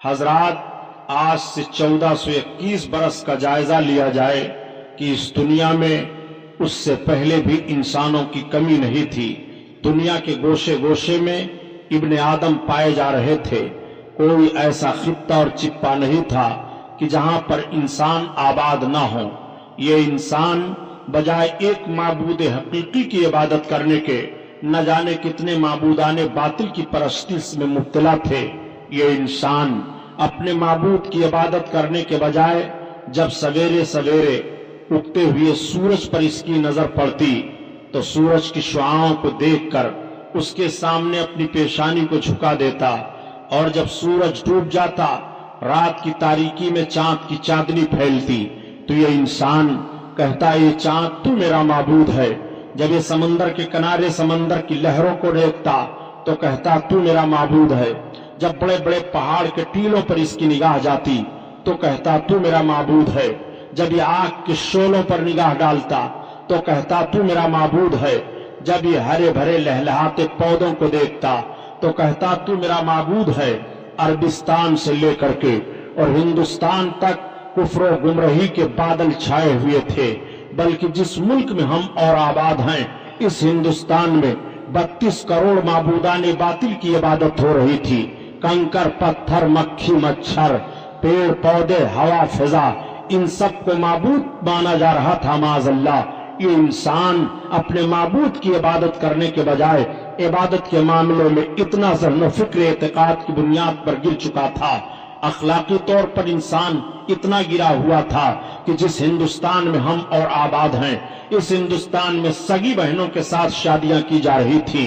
حضرات، آج سے 1421 برس کا جائزہ لیا جائے کہ اس دنیا میں اس سے پہلے بھی انسانوں کی کمی نہیں تھی۔ دنیا کے گوشے گوشے میں ابن آدم پائے جا رہے تھے۔ کوئی ایسا خطہ اور چپا نہیں تھا کہ جہاں پر انسان آباد نہ ہو۔ یہ انسان بجائے ایک معبود حقیقی کی عبادت کرنے کے نہ جانے کتنے معبودان باطل کی پرستش میں مبتلا تھے۔ یہ انسان اپنے معبود کی عبادت کرنے کے بجائے جب سویرے سویرے اگتے ہوئے سورج پر اس کی نظر پڑتی تو سورج کی شعاعوں کو دیکھ کر اس کے سامنے اپنی پیشانی کو جھکا دیتا، اور جب سورج ڈوب جاتا، رات کی تاریکی میں چاند کی چاندنی پھیلتی تو یہ انسان کہتا، یہ چاند تو میرا معبود ہے۔ جب یہ سمندر کے کنارے سمندر کی لہروں کو دیکھتا تو کہتا، تو میرا معبود ہے۔ جب بڑے بڑے پہاڑ کے ٹیلوں پر اس کی نگاہ جاتی تو کہتا، تو میرا معبود ہے۔ جب یہ آگ کے شعلوں پر نگاہ ڈالتا تو کہتا، تو میرا معبود ہے۔ جب یہ ہرے بھرے لہلہاتے پودوں کو دیکھتا تو کہتا، تو میرا معبود ہے۔ عربستان سے لے کر کے اور ہندوستان تک کفر و گمراہی کے بادل چھائے ہوئے تھے، بلکہ جس ملک میں ہم اور آباد ہیں اس ہندوستان میں 32 کروڑ معبودان باطل کی عبادت ہو رہی تھی۔ کنکر پتھر، مکھی مچھر، پیڑ پودے، ہوا فضا، ان سب کو معبود مانا جا رہا تھا۔ معاذ اللہ، یہ انسان اپنے معبود کی عبادت کرنے کے بجائے عبادت کے معاملوں میں اتنا ذہن و فکر اعتقاد کی بنیاد پر گر چکا تھا، اخلاقی طور پر انسان اتنا گرا ہوا تھا کہ جس ہندوستان میں ہم اور آباد ہیں اس ہندوستان میں سگی بہنوں کے ساتھ شادیاں کی جا رہی تھی،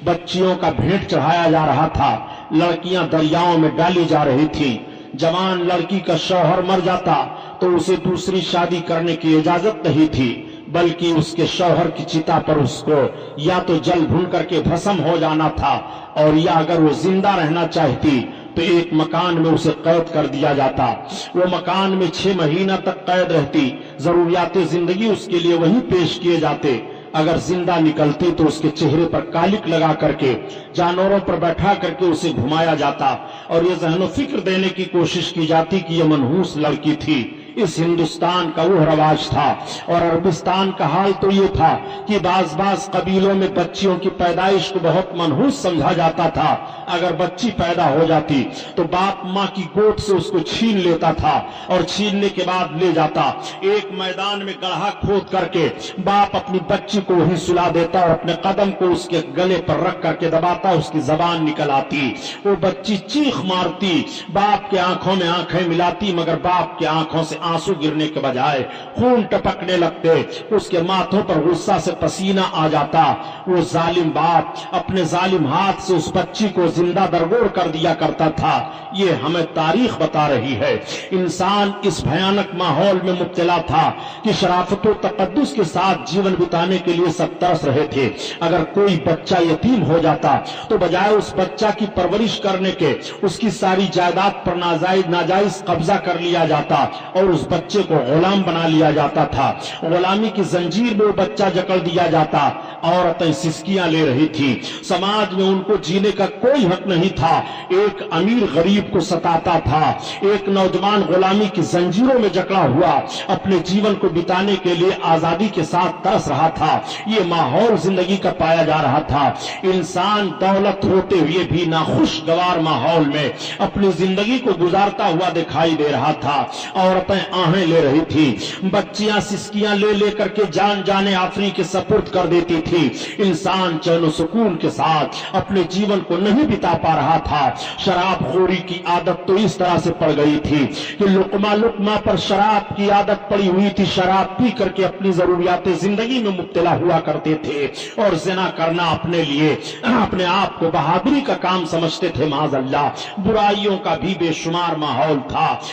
بچیوں کا بھیٹ چڑھایا جا رہا تھا، لڑکیاں دریاؤں میں ڈالی جا رہی تھی۔ جوان لڑکی کا شوہر مر جاتا تو اسے دوسری شادی کرنے کی اجازت نہیں تھی، بلکہ اس کے شوہر کی چتا پر اس کو یا تو جل بھون کر کے بھسم ہو جانا تھا، اور یا اگر وہ زندہ رہنا چاہتی تو ایک مکان میں اسے قید کر دیا جاتا۔ وہ مکان میں 6 مہینہ تک قید رہتی، ضروریات زندگی اس کے لیے وہیں پیش کیے جاتے۔ اگر زندہ نکلتی تو اس کے چہرے پر کالک لگا کر کے جانوروں پر بیٹھا کر کے اسے گھمایا جاتا، اور یہ ذہن و فکر دینے کی کوشش کی جاتی کہ یہ منحوس لڑکی تھی۔ اس ہندوستان کا وہ رواج تھا، اور عربستان کا حال تو یہ تھا کہ بعض قبیلوں میں بچیوں کی پیدائش کو بہت منحوس سمجھا جاتا تھا۔ اگر بچی پیدا ہو جاتی تو باپ ماں کی گود سے اس کو چھین لیتا تھا، اور چھیننے کے بعد لے جاتا ایک میدان میں گڑھا کھود کر کے باپ اپنی بچی کو وہیں سلا دیتا، اور اپنے قدم کو اس کے گلے پر رکھ کر کے دباتا، اس کی زبان نکل آتی، وہ بچی چیخ مارتی، باپ کے آنکھوں میں آنکھیں ملاتی، مگر باپ کے آنکھوں سے آنسو گرنے کے بجائے خون ٹپکنے لگتے، اس کے ماتھوں پر غصہ سے پسینہ آ جاتا۔ وہ ظالم باپ اپنے ظالم ہاتھ سے اس بچی کو زندہ درگور کر دیا کرتا تھا۔ یہ ہمیں تاریخ بتا رہی ہے۔ انسان اس بھیانک ماحول میں مبتلا تھا کہ شرافت و تقدس کے ساتھ جیون بتانے کے لیے سب ترس رہے تھے۔ اگر کوئی بچہ یتیم ہو جاتا تو بجائے اس بچہ کی پرورش کرنے کے اس کی ساری جائیداد پر ناجائز قبضہ کر لیا جاتا، اور اس بچے کو غلام بنا لیا جاتا تھا۔ غلامی کی زنجیر میں وہ بچہ جکڑ دیا جاتا۔ عورتیں سسکیاں لے رہی تھی، سماج میں ان کو جینے کا کوئی حق نہیں تھا۔ ایک امیر غریب کو ستاتا تھا، ایک نوجوان غلامی کی زنجیروں میں جکڑا ہوا اپنے جیون کو بتانے کے لیے آزادی کے ساتھ ترس رہا تھا۔ یہ ماحول زندگی کا پایا جا رہا تھا۔ انسان دولت ہوتے ہوئے بھی ناخوشگوار ماحول میں اپنی زندگی کو گزارتا ہوا دکھائی دے رہا تھا۔ عورتیں آہیں لے رہی تھی، بچیاں سسکیاں لے لے کر کے جان جانے آفری کے سپرد کر دیتی تھی۔ انسان چین و سکون کے ساتھ اپنے جیون کو نہیں بتا پا رہا تھا۔ شراب خوری کی عادت تو اس طرح سے پڑ گئی تھی کہ لقمہ لقمہ پر شراب کی عادت پڑی ہوئی تھی۔ شراب پی کر کے اپنی ضروریات زندگی میں مبتلا ہوا کرتے تھے، اور زنا کرنا اپنے لیے اپنے آپ کو بہادری کا کام سمجھتے تھے۔ معاذ اللہ، برائیوں کا بھی بے شمار ماحول تھا،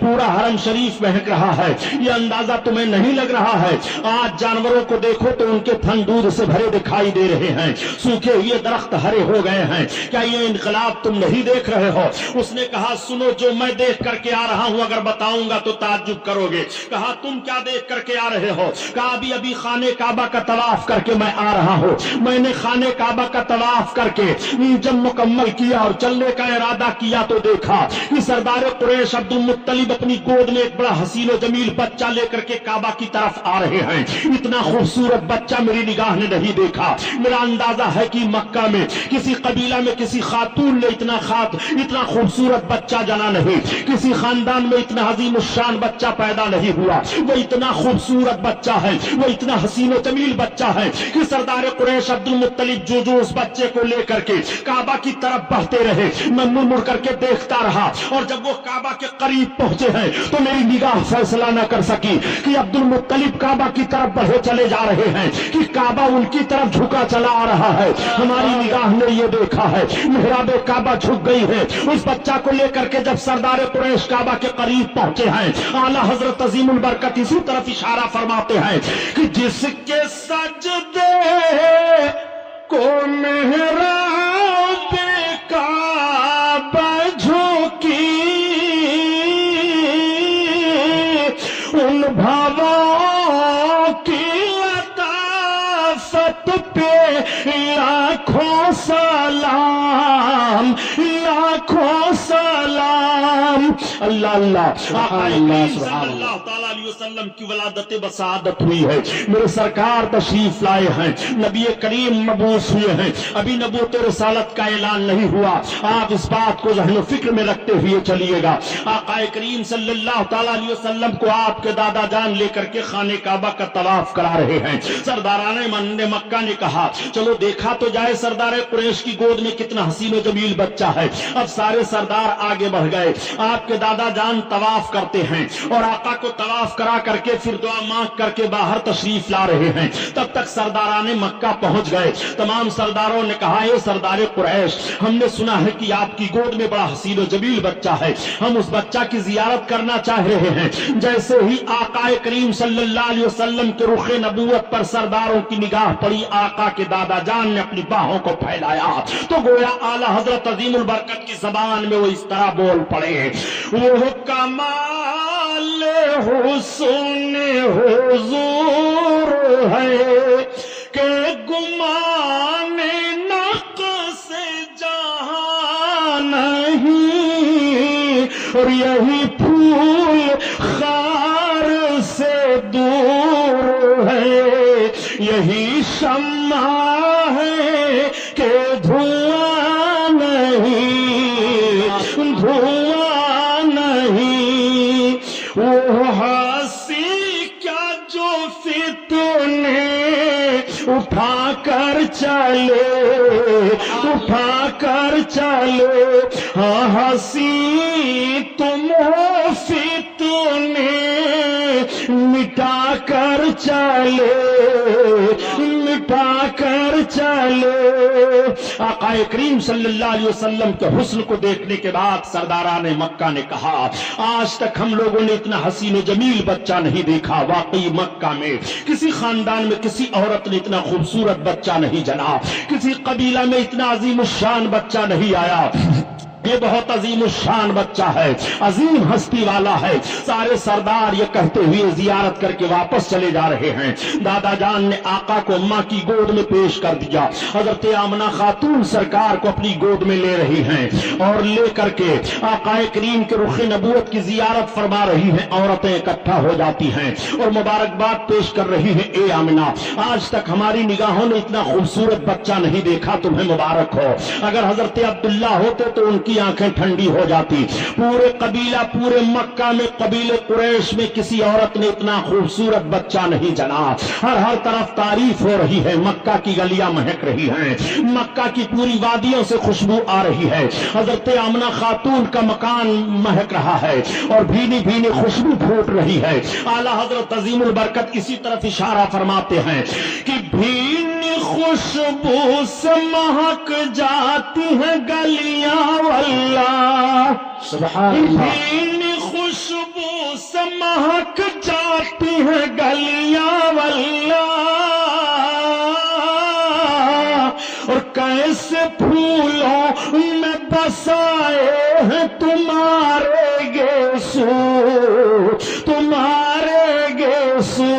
پورا حرم شریف مہک رہا ہے. یہ اندازہ تمہیں نہیں لگ رہا ہے؟ آج جانوروں کو دیکھو تو ان کے تھن دودھ سے بھرے دکھائی دے رہے ہیں، سوکھے ہوئے درخت ہرے ہو گئے ہیں. کیا یہ انقلاب تم نہیں دیکھ رہے ہو؟ اس نے کہا سنو، جو میں دیکھ کر کے آ رہا ہوں اگر بتاؤں گا تو تعجب کرو گے. کہا تم کیا دیکھ کر کے آ رہے ہو؟ کہا ابھی خانے کعبہ کا طواف کر کے میں آ رہا ہوں. میں نے خانے کعبہ کا طواف کر کے جب مکمل کیا اور چلنے کا ارادہ کیا تو دیکھا کہ سردار قریش عبد المطلب اپنی گود میں ایک بڑا حسین و جمیل بچہ لے کر کے کعبہ کی طرف آ رہے ہیں. اتنا خوبصورت بچہ میری نگاہ نے نہیں دیکھا. میرا اندازہ ہے کہ مکہ میں کسی قبیلہ میں کسی خاتون نے اتنا خوبصورت بچہ جنا نہیں، کسی خاندان میں اتنا عظیم الشان بچہ پیدا نہیں ہوا. وہ اتنا خوبصورت بچہ ہے، وہ اتنا حسین و جمیل بچہ ہے کہ سردار قریش عبد المطلب جو اس بچے کو لے کر کے کعبہ کی طرف بڑھتے رہے، میں مڑ کر کے دیکھتا رہا. اور جب وہ کعبہ کے قریب پہنچے ہیں تو میری نگاہ فیصلہ نہ کر سکی کہ عبد المطلب کعبہ کی طرف بڑھے چلے جا رہے ہیں کہ کعبہ ان کی طرف جھکا چلا آ رہا ہے. ہماری نگاہ نے یہ دیکھا ہے محراب کعبہ جھک گئی ہے. اس بچہ کو لے کر کے جب سردار قریش کعبہ کے قریب پہنچے ہیں، اعلیٰ حضرت عظیم البرکت اسی طرف اشارہ فرماتے ہیں کہ جس کے سجدے کو محراب کعبہ جھکی، ان بھاووں کی لطافت پہ لاکھوں سلام، لاکھوں سلام. اللہ اللہ، آقا کریم صلی اللہ تعالیٰ علیہ وسلم کی ولادت بسعادت ہوئی ہے. میرے سرکار تشریف لائے ہیں، نبی کریم مبعوث ہوئے ہیں. ابھی نبوت رسالت کا اعلان نہیں ہوا. آپ اس بات کو ذہن و فکر میں رکھتے ہوئے چلیے گا. آقا کریم صلی اللہ تعالیٰ علیہ وسلم کو آپ کے دادا جان لے کر کے خانے کعبہ کا طواف کرا رہے ہیں. سرداران مکہ نے کہا چلو دیکھا تو جائے سردار قریش کی گود میں کتنا حسین و جمیل بچہ ہے. اب سارے سردار آگے بڑھ گئے. آپ کے دادا جان طواف کرتے ہیں اور آقا کو طواف کرا کر کے پھر دعا مانگ کر کے باہر تشریف لا رہے ہیں. تب تک سرداران مکہ پہنچ گئے. تمام سرداروں نے کہا اے سردار قریش، ہم نے سنا ہے کہ آپ کی گود میں بڑا حسین و جمیل بچہ ہے، ہم اس بچہ کی زیارت کرنا چاہ رہے ہیں. جیسے ہی آقا کریم صلی اللہ علیہ وسلم کے رخ نبوت پر سرداروں کی نگاہ پڑی، آقا کے دادا جان نے اپنی باہوں کو پھیلایا تو گویا اعلیٰ حضرت عظیم البرکت کی زبان میں وہ اس طرح بول پڑے، وہ کمال حسن حضور ہے کہ گمان نقص جہاں نہیں، اور یہی پھول خار سے دور ہے، یہی شمع ہے کہ دھواں نہیں، دھواں نہیں. وہ ہنسی کیا جو فتنے اٹھا کر چلے، اٹھا کر چلے. ہاں ہنسی تم ہو فتنے مٹا کر چلے، مٹا کر چلے. آقا کریم صلی اللہ علیہ وسلم کے حسن کو دیکھنے کے بعد سرداران مکہ نے کہا آج تک ہم لوگوں نے اتنا حسین و جمیل بچہ نہیں دیکھا. واقعی مکہ میں کسی خاندان میں کسی عورت نے اتنا خوبصورت بچہ نہیں جنا، کسی قبیلہ میں اتنا عظیم الشان بچہ نہیں آیا. یہ بہت عظیم الشان بچہ ہے، عظیم ہستی والا ہے. سارے سردار یہ کہتے ہوئے زیارت کر کے واپس چلے جا رہے ہیں. دادا جان نے آقا کو اماں کی گود میں پیش کر دیا. حضرت آمنہ خاتون سرکار کو اپنی گود میں لے رہی ہیں اور لے کر کے آقا کریم کے رخ نبوت کی زیارت فرما رہی ہیں. عورتیں اکٹھا ہو جاتی ہیں اور مبارکباد پیش کر رہی ہیں، اے آمنہ آج تک ہماری نگاہوں نے اتنا خوبصورت بچہ نہیں دیکھا، تمہیں مبارک ہو. اگر حضرت عبداللہ ہوتے تو ان کی آنکھیں ٹھنڈی ہو جاتی. پورے قبیلہ، پورے مکہ میں قبیلے قریش میں کسی عورت نے اتنا خوبصورت بچہ نہیں جنا. ہر طرف تعریف ہو رہی ہے، مکہ کی گلیاں مہک رہی ہیں، مکہ کی پوری وادیوں سے خوشبو آ رہی ہے. حضرت آمنہ خاتون کا مکان مہک رہا ہے اور بھینی بھینی خوشبو پھوٹ رہی ہے. اعلیٰ حضرت عظیم البرکت اسی طرف اشارہ فرماتے ہیں کہ بھینی خوشبو سے مہک جاتی ہیں گلیاں واللہ. سبحان اللہ. بھینی خوشبو سے مہک جاتی ہیں گلیاں واللہ، اور کیسے پھولوں میں بسائے ہیں تمہارے گیسو، تمہارے گیسو.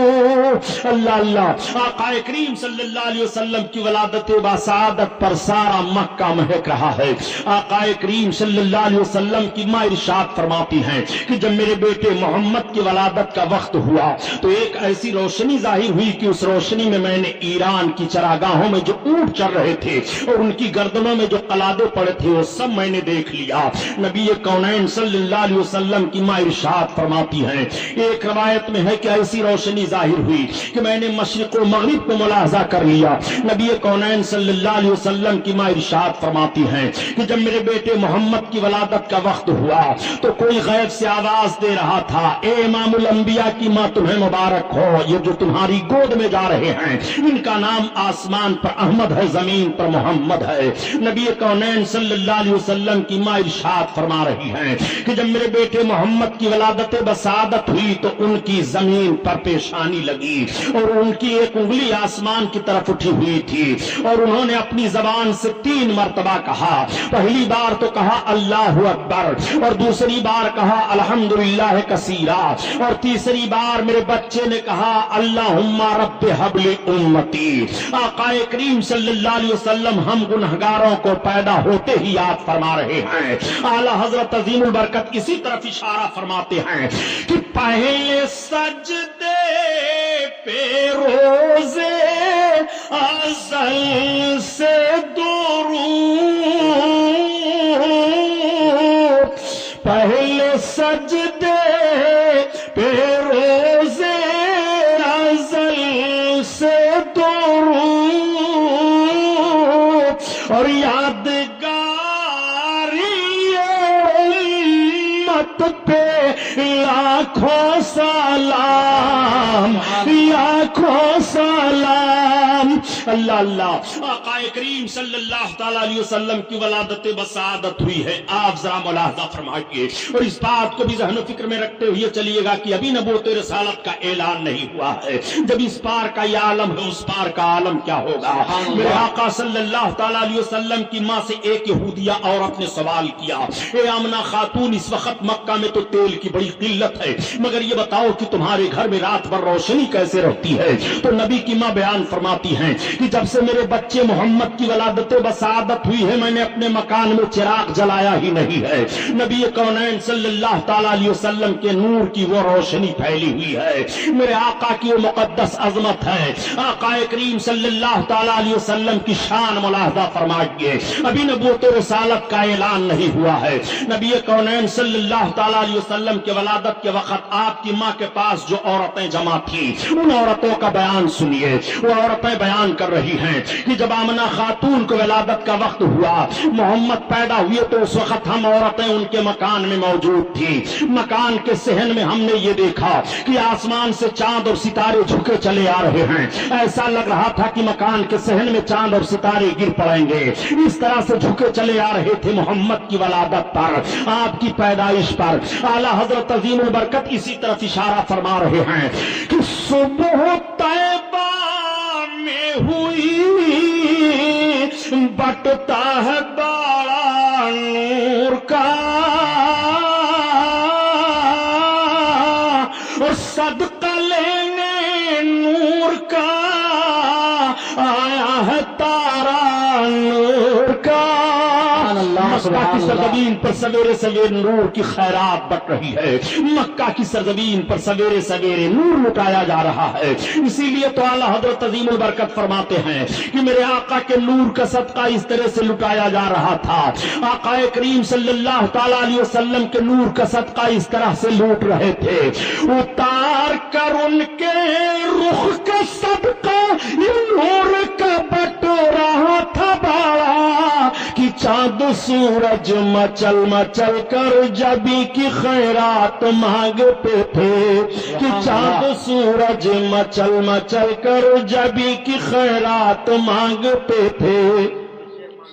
اللہ اللہ. آقا کریم صلی اللہ علیہ وسلم کی ولادت باسعادت پر سارا مکہ مہک رہا ہے. آقا کریم صلی اللہ علیہ وسلم کی ماں ارشاد فرماتی ہیں کہ جب میرے بیٹے محمد کی ولادت کا وقت ہوا تو ایک ایسی روشنی ظاہر ہوئی کہ اس روشنی میں میں نے ایران کی چراگاہوں میں جو اونٹ چل رہے تھے اور ان کی گردنوں میں جو قلادے پڑے تھے وہ سب میں نے دیکھ لیا. نبی کونین صلی اللہ علیہ وسلم کی ماں ارشاد فرماتی ہیں ایک روایت میں ہے کہ ایسی روشنی ظاہر ہوئی کہ میں نے مشرق و مغرب کو ملاحظہ کر لیا. نبی کونین صلی اللہ علیہ وسلم کی ماں ارشاد فرماتی ہیں کہ جب میرے بیٹے محمد کی ولادت کا وقت ہوا تو کوئی غیب سے آواز دے رہا تھا اے امام الانبیاء کی ماں تمہیں مبارک ہو، یہ جو تمہاری گود میں جا رہے ہیں ان کا نام آسمان پر احمد ہے، زمین پر محمد ہے. نبی کونین صلی اللہ علیہ وسلم کی ماں ارشاد فرما رہی ہیں کہ جب میرے بیٹے محمد کی ولادت بسعادت ہوئی تو ان کی زمین پر پیشانی لگی اور ان کی ایک انگلی آسمان کی طرف اٹھی ہوئی تھی اور انہوں نے اپنی زبان سے 3 مرتبہ کہا. پہلی بار تو کہا اللہ اکبر، اور دوسری بار کہا الحمدللہ کثیرا، اور تیسری بار میرے بچے نے کہا اللہم رب حب لی امتی. آقا کریم صلی اللہ علیہ وسلم ہم گنہگاروں کو پیدا ہوتے ہی یاد فرما رہے ہیں. اعلیٰ حضرت عظیم البرکت اسی طرف اشارہ فرماتے ہیں کہ پہلے سجدے پہ روزے ازل سے درود، پہلے سجدے پہ روزے ازل سے درود، اور یادگاری امت پہ لاکھوں سلام، لاکھوں سلام. اللہ اللہ. آقا کریم صلی اللہ تعالی علیہ وسلم کی ولادت بسعادت ہوئی ہے. آپ ذرا ملاحظہ فرمائیے اور اس بات کو بھی ذہن و فکر میں رکھتے ہوئے چلیے گا کہ ابھی نبوت رسالت کا اعلان نہیں ہوا ہے. جب اس پار کا یہ عالم ہے اس پار کا عالم کیا ہوگا. میرے آقا صلی اللہ تعالی علیہ وسلم کی ماں سے ایک یہودیہ عورت نے سوال کیا اے آمنہ خاتون اس وقت مکہ میں تو تیل کی بڑی قلت ہے مگر یہ بتاؤ کہ تمہارے گھر میں رات بھر روشنی کیسے رہتی ہے. تو نبی کی ماں بیان فرماتی ہیں کہ جب سے میرے بچے محمد کی ولادت بسعادت ہوئی ہے میں نے اپنے مکان میں چراغ جلایا ہی نہیں ہے. نبی کونین صلی اللہ تعالی علیہ وسلم کے نور کی وہ روشنی پھیلی ہوئی ہے. میرے آقا کی وہ مقدس عظمت ہے. آقا کریم صلی اللہ تعالی علیہ وسلم کی شان ملاحظہ فرمائیے. ابھی نبوت رسالت کا اعلان نہیں ہوا ہے. نبی کونین صلی اللہ تعالی علیہ وسلم کے ولادت کے وقت آپ کی ماں کے پاس جو عورتیں جمع تھیں ان عورتوں کا بیان سنیے. وہ عورتیں بیان کر رہی ہیں کہ جب آمنہ خاتون کو ولادت کا وقت ہوا محمد پیدا ہوئے تو اس وقت ہم عورتیں ان کے مکان میں موجود تھی. مکان کے صحن میں ہم نے یہ دیکھا کہ آسمان سے چاند اور ستارے جھکے چلے آ رہے ہیں. ایسا لگ رہا تھا کہ مکان کے صحن میں چاند اور ستارے گر پڑیں گے. اس طرح سے جھکے چلے آ رہے تھے محمد کی ولادت پر، آپ کی پیدائش پر. اعلیٰ حضرت عظیم البرکت اسی طرف اشارہ فرما رہے ہیں کہ صبح طیبہ میں ہوئی بٹتا ہے بڑا نور کا، اور صدقہ لینے نور کا آیا ہے تارا نور کا. مکہ کی سرزمین پر سویرے سویرے نور کی خیرات بٹ رہی ہے. مکہ کی سرزمین پر سویرے سویرے نور لٹایا جا رہا ہے. اسی لیے تو اعلیٰ حضرت عظیم البرکت فرماتے ہیں کہ میرے آقا کے نور کا صدقہ اس طرح سے لٹایا جا رہا تھا. آقا کریم صلی اللہ تعالی علیہ وسلم کے نور کا صدقہ اس طرح سے لوٹ رہے تھے. اتار کر ان کے رخ کا صدقہ نور کا بٹ رہا تھا بڑا کہ چاند سورج مچل مچل کر جبی کی خیرات مانگتے تھے، کہ چاند سورج مچل مچل کر جبی کی خیرات مانگتے تھے.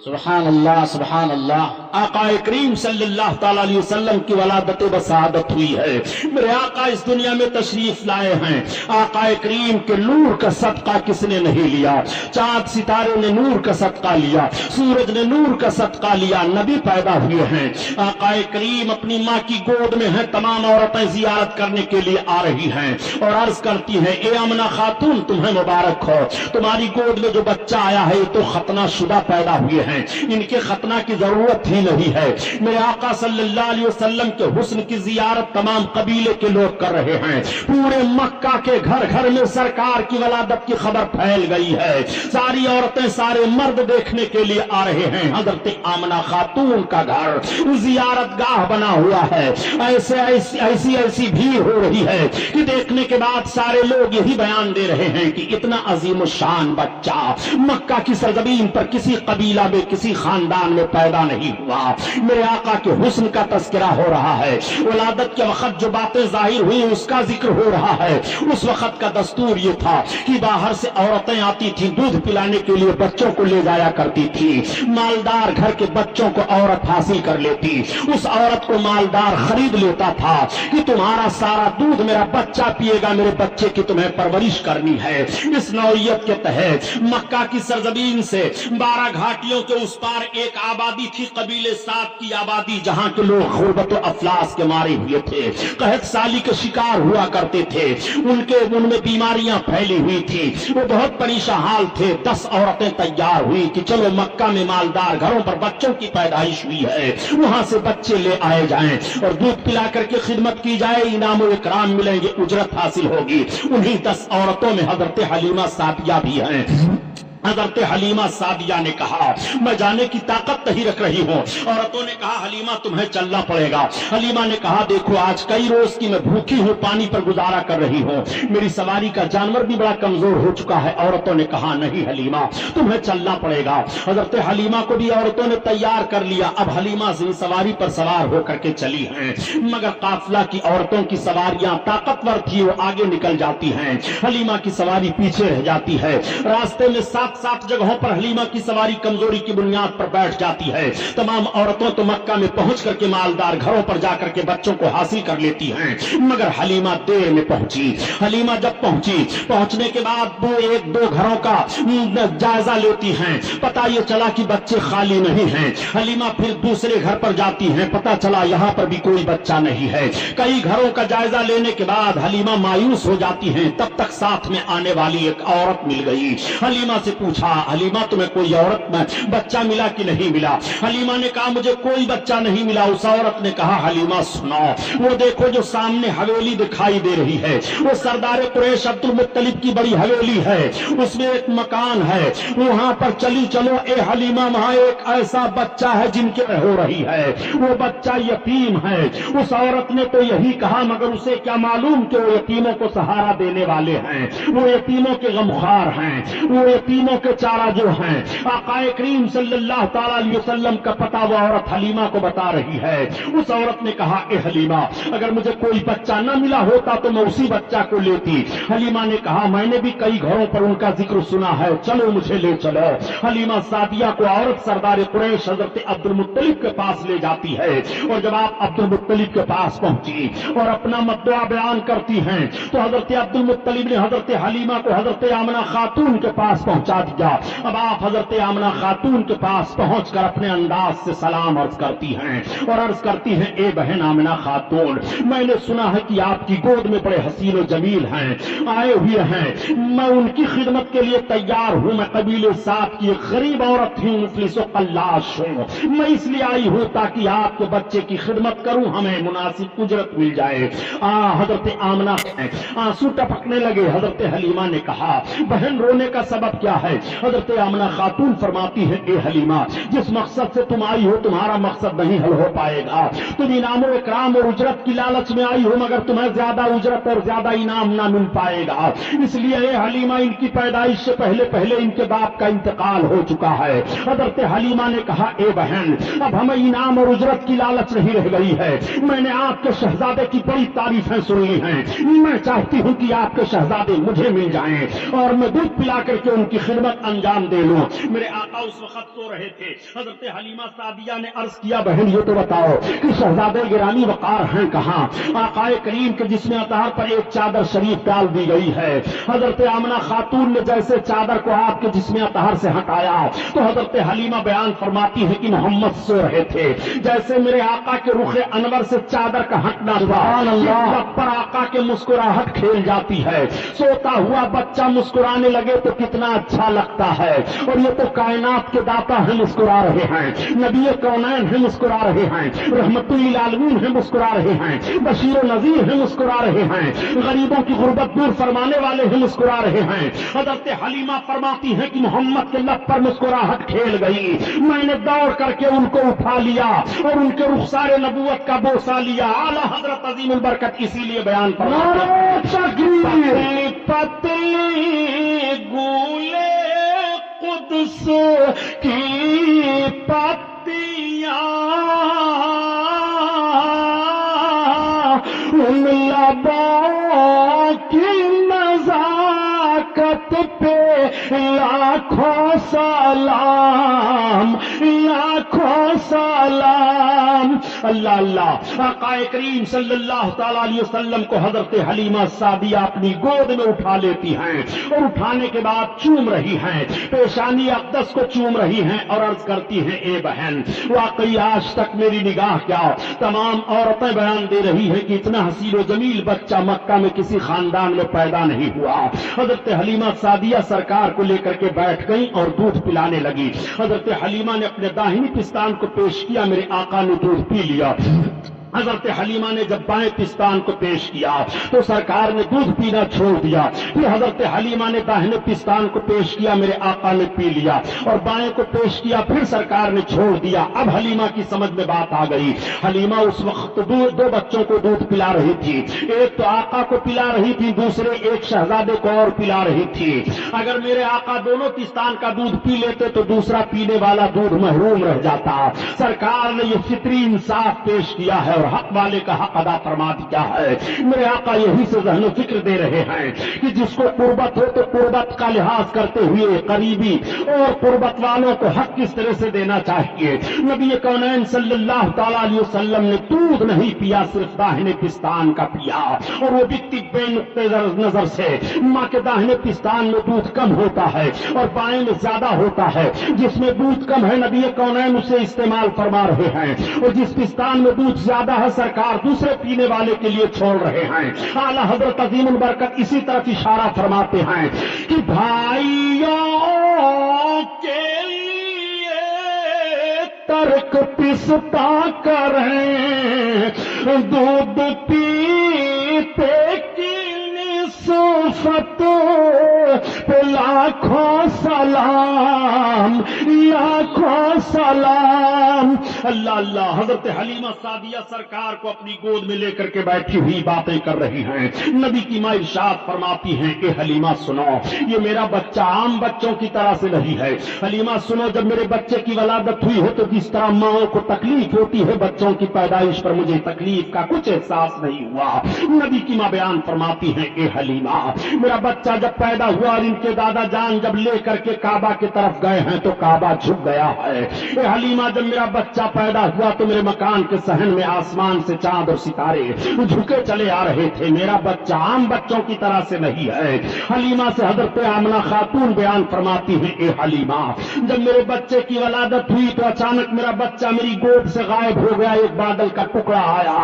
سبحان اللہ سبحان اللہ. آقا کریم صلی اللہ تعالی علیہ وسلم کی ولادت بسعادت ہوئی ہے. میرے آقا اس دنیا میں تشریف لائے ہیں. آقا کریم کے نور کا صدقہ کس نے نہیں لیا؟ چاند ستارے نے نور کا صدقہ لیا، سورج نے نور کا صدقہ لیا. نبی پیدا ہوئے ہیں. آقا کریم اپنی ماں کی گود میں ہیں. تمام عورتیں زیارت کرنے کے لیے آ رہی ہیں اور عرض کرتی ہیں اے آمنہ خاتون تمہیں مبارک ہو، تمہاری گود میں جو بچہ آیا ہے یہ تو ختنہ شدہ پیدا ہوئے ہیں، ان کے ختنہ کی ضرورت ہی نہیں ہے. میرے آقا صلی اللہ علیہ وسلم کے حسن کی زیارت تمام قبیلے کے لوگ کر رہے ہیں. پورے مکہ کے گھر گھر میں سرکار کی ولادت کی خبر پھیل گئی ہے. ساری عورتیں سارے مرد دیکھنے کے لیے آ رہے ہیں. حضرت آمنہ خاتون کا گھر زیارت گاہ بنا ہوا ہے. ایسی بھیڑ ہو رہی ہے کہ دیکھنے کے بعد سارے لوگ یہی بیان دے رہے ہیں کہ اتنا عظیم الشان بچہ مکہ کی سرزمین پر کسی قبیلہ میں کسی خاندان میں پیدا نہیں ہوا. میرے آقا کے حسن کا تذکرہ ہو رہا ہے. ولادت کے وقت جو باتیں ظاہر ہوئی اس کا ذکر ہو رہا ہے. اس وقت کا دستور یہ تھا کہ باہر سے عورتیں آتی تھی دودھ پلانے کے لیے، بچوں کو لے جایا کرتی تھی. مالدار گھر کے بچوں کو عورت حاصل کر لیتی، اس عورت کو مالدار خرید لیتا تھا کہ تمہارا سارا دودھ میرا بچہ پیے گا، میرے بچے کی تمہیں پرورش کرنی ہے. اس نوعیت کے تحت مکہ کی سرزمین سے 12 گھاٹیوں کے اس پار ایک آبادی تھی، قبیلے سات کی آبادی، جہاں کے لوگ غربت و افلاس کے مارے ہوئے تھے، قحط سالی کے شکار ہوا کرتے تھے. ان میں بیماریاں پھیلی ہوئی تھی، وہ بہت پریشان حال تھے. 10 عورتیں تیار ہوئی کہ چلو مکہ میں مالدار گھروں پر بچوں کی پیدائش ہوئی ہے، وہاں سے بچے لے آئے جائیں اور دودھ پلا کر کے خدمت کی جائے، انعام و اکرام ملیں گے، اجرت حاصل ہوگی. انہی 10 عورتوں میں حضرت حلیمہ سعدیہ بھی ہیں. حضرت حلیمہ سعدیہ نے کہا میں جانے کی طاقت نہیں رکھ رہی ہوں. عورتوں نے کہا حلیمہ تمہیں چلنا پڑے گا. حلیمہ نے کہا دیکھو آج کئی روز کی میں بھوکی ہوں، پانی پر گزارا کر رہی ہوں، میری سواری کا جانور بھی بڑا کمزور ہو چکا ہے. عورتوں نے کہا نہیں حلیمہ تمہیں چلنا پڑے گا. حضرت حلیمہ کو بھی عورتوں نے تیار کر لیا. اب حلیمہ سواری پر سوار ہو کر کے چلی ہیں، مگر قافلہ کی عورتوں کی سواریاں طاقتور تھی، وہ آگے نکل جاتی ہیں، حلیمہ کی سواری پیچھے رہ جاتی ہے. راستے میں 7 جگہوں پر حلیمہ کی سواری کمزوری کی بنیاد پر بیٹھ جاتی ہے. تمام عورتوں تو مکہ میں پہنچ کر کے مالدار گھروں پر جا کر کے بچوں کو حاصل کر لیتی ہیں، مگر حلیمہ دیر میں پہنچی. حلیمہ جب پہنچنے کے بعد 1-2 گھروں کا جائزہ لیتی ہیں، پتہ یہ چلا کہ بچے خالی نہیں ہیں. حلیمہ پھر دوسرے گھر پر جاتی ہیں، پتہ چلا یہاں پر بھی کوئی بچہ نہیں ہے. کئی گھروں کا جائزہ لینے کے بعد حلیمہ مایوس ہو جاتی ہیں. تب تک ساتھ میں آنے والی ایک عورت مل گئی. حلیمہ سے پوچھا حلیمہ تمہیں کوئی عورت میں بچہ ملا کہ نہیں ملا؟ حلیمہ نے کہا مجھے کوئی بچہ نہیں ملا. اس عورت نے کہا حلیمہ سنو، وہ دیکھو جو سامنے حویلی دکھائی دے رہی ہے وہ سردار قریش عبد المطلب کی بڑی حویلی ہے، اس میں ایک مکان ہے، وہاں پر چلو اے حلیمہ وہاں ایک ایسا بچہ ہے جن کے ہو رہی ہے، وہ بچہ یتیم ہے. اس عورت نے تو یہی کہا مگر اسے کیا معلوم کہ وہ یتیموں کو سہارا دینے والے ہیں، وہ یتیموں کے غمخوار ہیں، وہ یتیموں کے چارہ جو ہیں. آقا کریم صلی اللہ تعالی علیہ وسلم کا پتہ وہ عورت حلیمہ کو بتا رہی ہے. اس عورت نے کہا اے حلیمہ اگر مجھے کوئی بچہ نہ ملا ہوتا تو میں اسی بچہ کو لیتی. حلیمہ نے کہا میں نے بھی کئی گھروں پر ان کا ذکر سنا ہے، چلو مجھے لے چلو. حلیمہ سعدیہ کو عورت سردار قریش حضرت عبد المطلب کے پاس لے جاتی ہے، اور جب آپ عبد المطلب کے پاس پہنچی اور اپنا مدعا بیان کرتی ہیں تو حضرت عبد المطلب نے حضرت حلیمہ کو حضرت آمنہ خاتون کے پاس پہنچا دیا. اب آپ حضرت آمنہ خاتون کے پاس پہنچ کر اپنے انداز سے سلام عرض کرتی ہیں اور عرض کرتی ہیں اے بہن آمنہ خاتون میں نے سنا ہے کہ آپ کی گود میں بڑے حسین و جمیل ہیں، آئے ہوئے ہیں، میں ان کی خدمت کے لیے تیار ہوں. میں قبیلے سات کی ایک غریب عورت ہوں، مفلس و قلاش ہوں، میں اس لیے آئی ہوں تاکہ آپ کے بچے کی خدمت کروں، ہمیں مناسب اجرت مل جائے. حضرت آمنہ آنسو ٹپکنے لگے. حضرت حلیمہ نے کہا بہن رونے کا سبب کیا ہے؟ حضرت آمنہ خاتون فرماتی ہے اے حلیمہ جس مقصد سے تم آئی ہو تمہارا مقصد نہیں حل ہو پائے گا. تم انعام و اکرام اور اجرت کی لالچ میں آئی ہو مگر تمہیں زیادہ اجرت اور زیادہ انعام نہ مل پائے گا. اس لیے اے حلیمہ ان کی پیدائش سے پہلے ان کے باپ کا انتقال ہو چکا ہے. حضرت حلیمہ نے کہا اے بہن اب ہمیں انعام اور اجرت کی لالچ نہیں رہ گئی ہے. میں نے آپ کے شہزادے کی بڑی تعریفیں سنی ہیں، میں چاہتی ہوں کہ آپ کے شہزادے مجھے مل جائیں اور میں دودھ پلا کر کے ان کی خدمت خدمت انجام دے لوں۔ میرے آقا اس وقت سو رہے تھے۔ حضرت حلیمہ سعدیہ نے عرض کیا بہن یہ تو بتاؤ کہ شہزادے گرامی وقار ہیں کہاں؟ آقا کریم کے جسم اطہر پر ایک چادر شریف ڈال دی گئی ہے۔ حضرت آمنہ خاتون نے جیسے چادر کو آپ کے جسم اطہر سے ہٹایا تو حضرت حلیمہ بیان فرماتی ہے کہ محمد سو رہے تھے، جیسے میرے آقا کے رخ انور سے چادر کا ہٹنا سبحان اللہ پر آقا کے مسکراہٹ کھیل جاتی ہے۔ سوتا ہوا بچہ مسکرانے لگے تو کتنا اچھا لگتا ہے۔ اور یہ تو کائنات کے داتا ہیں مسکرا رہے ہیں، نبی کونین ہیں مسکرا رہے ہیں، رحمت للعالمین ہیں مسکرا رہے ہیں، بشیر و نذیر ہیں مسکرا رہے ہیں، غریبوں کی غربت دور فرمانے والے ہیں مسکرا رہے ہیں۔ حضرت حلیمہ فرماتی ہیں کہ محمد کے لب پر مسکراہٹ کھیل گئی، میں نے دوڑ کر کے ان کو اٹھا لیا اور ان کے رخسار نبوت کا بوسہ لیا۔ اعلیٰ حضرت عظیم البرکت اسی لیے بیان فرماتے ہیں پتلی گولے قدس کی پتیاں ان لبوں کی نزاکت پہ لاکھوں سلام، لاکھوں سلام۔ اللہ اللہ، آقا کریم صلی اللہ تعالیٰ علیہ وسلم کو حضرت حلیمہ سعدیہ اپنی گود میں اٹھا لیتی ہیں اور اٹھانے کے بعد چوم رہی ہیں، پیشانی اقدس کو چوم رہی ہیں اور عرض کرتی ہیں اے بہن واقعی آج تک میری نگاہ کیا تمام عورتیں بیان دے رہی ہیں کہ اتنا حسین و جمیل بچہ مکہ میں کسی خاندان میں پیدا نہیں ہوا۔ حضرت حلیمہ سعدیہ سرکار کو لے کر کے بیٹھ گئی اور دودھ پلانے لگی۔ حضرت حلیمہ نے اپنے داہنی پستان کو پیش کیا، میرے آقا نے دودھ پی لیا۔ حضرت حلیمہ نے جب بائیں پستان کو پیش کیا تو سرکار نے دودھ پینا چھوڑ دیا۔ پھر حضرت حلیمہ نے داہنے پستان کو پیش کیا، میرے آقا نے پی لیا، اور بائیں کو پیش کیا، پھر سرکار نے چھوڑ دیا۔ اب حلیمہ کی سمجھ میں بات آ گئی۔ حلیمہ اس وقت دو بچوں کو دودھ پلا رہی تھی، ایک تو آقا کو پلا رہی تھی، دوسرے ایک شہزادے کو اور پلا رہی تھی۔ اگر میرے آقا دونوں پستان کا دودھ پی لیتے تو دوسرا پینے والا دودھ محروم رہ جاتا۔ سرکار نے یہ فطری انصاف پیش کیا ہے اور حق والے کا حق ادا فرما دیا ہے۔ میرے آقا یہی سے ذہن و فکر دے رہے ہیں کہ جس کو قربت ہو تو قربت کا لحاظ کرتے ہوئے قریبی اور قربت والوں کو حق کس طرح سے دینا چاہیے۔ نبی کونین صلی اللہ تعالیٰ علیہ وسلم نے دودھ نہیں پیا، صرف داہنے پستان کا پیا، اور وہ بھی طبی نقطۂ نظر سے ماں کے داہنے پستان میں دودھ کم ہوتا ہے اور بائیں میں زیادہ ہوتا ہے۔ جس میں دودھ کم ہے نبی کونین اسے استعمال فرما رہے ہیں، اور جس پستان میں دودھ زیادہ ہے سرکار دوسرے پینے والے کے لیے چھوڑ رہے ہیں۔ اعلیٰ حضرت عظیم البرکت اسی طرف اشارہ فرماتے ہیں کہ بھائیوں کے لیے ترک پستا کریں، دودھ پیتے کی نسبت پہ لاکھوں سلام، لاکھوں سلام۔ اللہ اللہ، حضرت حلیمہ سعدیہ سرکار کو اپنی گود میں لے کر کے بیٹھی ہوئی باتیں کر رہی ہیں۔ نبی کی ماں ارشاد فرماتی ہیں کہ حلیمہ سنو، یہ میرا بچہ عام بچوں کی طرح سے نہیں ہے۔ حلیمہ سنو، جب میرے بچے کی ولادت ہوئی ہے تو جس طرح ماؤں کو تکلیف ہوتی ہے بچوں کی پیدائش پر، مجھے تکلیف کا کچھ احساس نہیں ہوا۔ نبی کی ماں بیان فرماتی ہیں اے حلیمہ، میرا بچہ جب پیدا ہوا اور ان کے دادا جان جب لے کر کے کعبہ کی طرف گئے ہیں تو کعبہ جھک گیا ہے۔ اے حلیمہ، جب میرا بچہ پیدا ہوا تو میرے مکان کے صحن میں آسمان سے چاند اور ستارے جھکے چلے آ رہے تھے۔ میرا بچہ عام بچوں کی طرح سے نہیں ہے۔ حلیمہ سے حضرت آمنہ خاتون بیان فرماتی ہیں اے حلیمہ، جب میرے بچے کی ولادت ہوئی تو اچانک میرا بچہ میری گود سے غائب ہو گیا۔ ایک بادل کا ٹکڑا آیا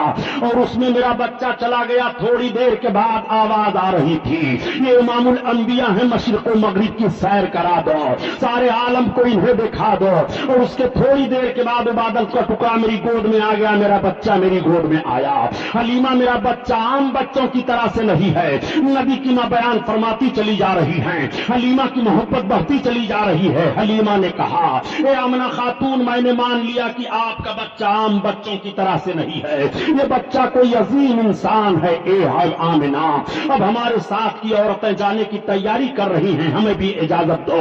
اور اس میں میرا بچہ چلا گیا۔ تھوڑی دیر کے بعد آواز آ رہی تھی، یہ امام الانبیاء ہیں، مشرق و مغرب کی سیر کرا دو، سارے عالم کو انہیں دکھا دو۔ اور اس کے تھوڑی دیر کے بعد بادل کا ٹکڑا میری گود میں آ گیا، میرا بچہ میری گود میں آیا۔ حلیمہ، میرا بچہ عام بچوں کی طرح سے نہیں ہے۔ نبی کی ماں بیان فرماتی چلی جا رہی ہیں، حلیمہ کی محبت بڑھتی چلی جا رہی ہے۔ حلیمہ نے کہا اے آمنہ خاتون، میں نے مان لیا کہ آپ کا بچہ عام بچوں کی طرح سے نہیں ہے، یہ بچہ کوئی عظیم انسان ہے۔ اے آمنہ، اب ہمارے ساتھ کی عورتیں جانے کی تیاری کر رہی ہیں، ہمیں بھی اجازت دو۔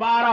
12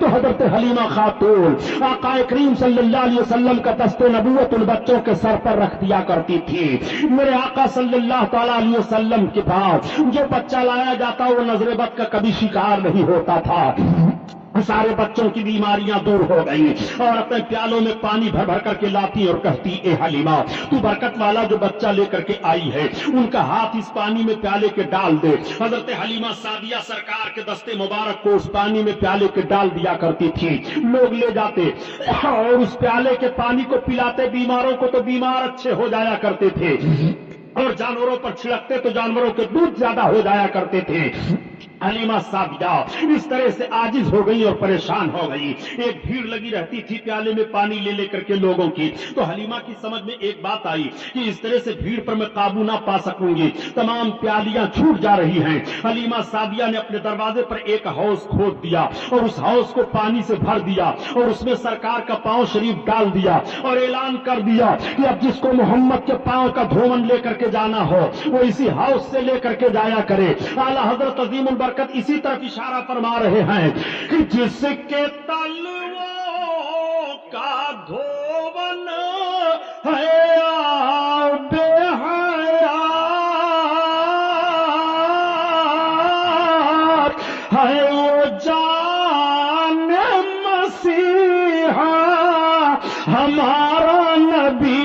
تو حضرت حلیمہ خاتون آقا کریم صلی اللہ علیہ وسلم کا دست نبوت ان بچوں کے سر پر رکھ دیا کرتی تھی. میرے آقا صلی اللہ تعالی علیہ وسلم کے پاس جو بچہ لایا جاتا وہ نظر بد کا کبھی شکار نہیں ہوتا تھا. سارے بچوں کی بیماریاں دور ہو گئی اور اپنے پیالوں میں پانی بھر بھر کر کے لاتی اور کہتی اے حلیمہ تو برکت والا جو بچہ لے کر کے آئی ہے ان کا ہاتھ اس پانی میں پیالے کے ڈال دے. حضرت حلیمہ سعدیہ سرکار کے دستے مبارک کو اس پانی میں پیالے کے ڈال دیا کرتی تھی. لوگ لے جاتے اور اس پیالے کے پانی کو پلاتے بیماروں کو تو بیمار اچھے ہو جایا کرتے تھے اور جانوروں پر چھڑکتے تو جانوروں کے دودھ زیادہ ہو جایا کرتے تھے. حلیمہ سعدیہ اس طرح سے عاجز ہو گئی اور پریشان ہو گئی. ایک بھیڑ لگی رہتی تھی پیالے میں پانی لے لے کر کے لوگوں کی. تو حلیمہ کی سمجھ میں ایک بات آئی کہ اس طرح سے بھیڑ پر میں قابو نہ پا سکوں گی, تمام پیالیاں چھوٹ جا رہی ہیں. حلیمہ سعدیہ نے اپنے دروازے پر ایک حوض کھود دیا اور اس حوض کو پانی سے بھر دیا اور اس میں سرکار کا پاؤں شریف ڈال دیا اور اعلان کر دیا کہ اب جس کو محمد کے پاؤں کا دھومن لے کر کے جانا ہو وہ اسی حوض سے لے کر کے جایا کرے. اعلیٰ حضرت عظیم البرکت اسی طرف اشارہ فرما رہے ہیں کہ جس کے تلووں کا دھومن ہے آب حیات ہے وہ جان مسیحا ہمارا نبی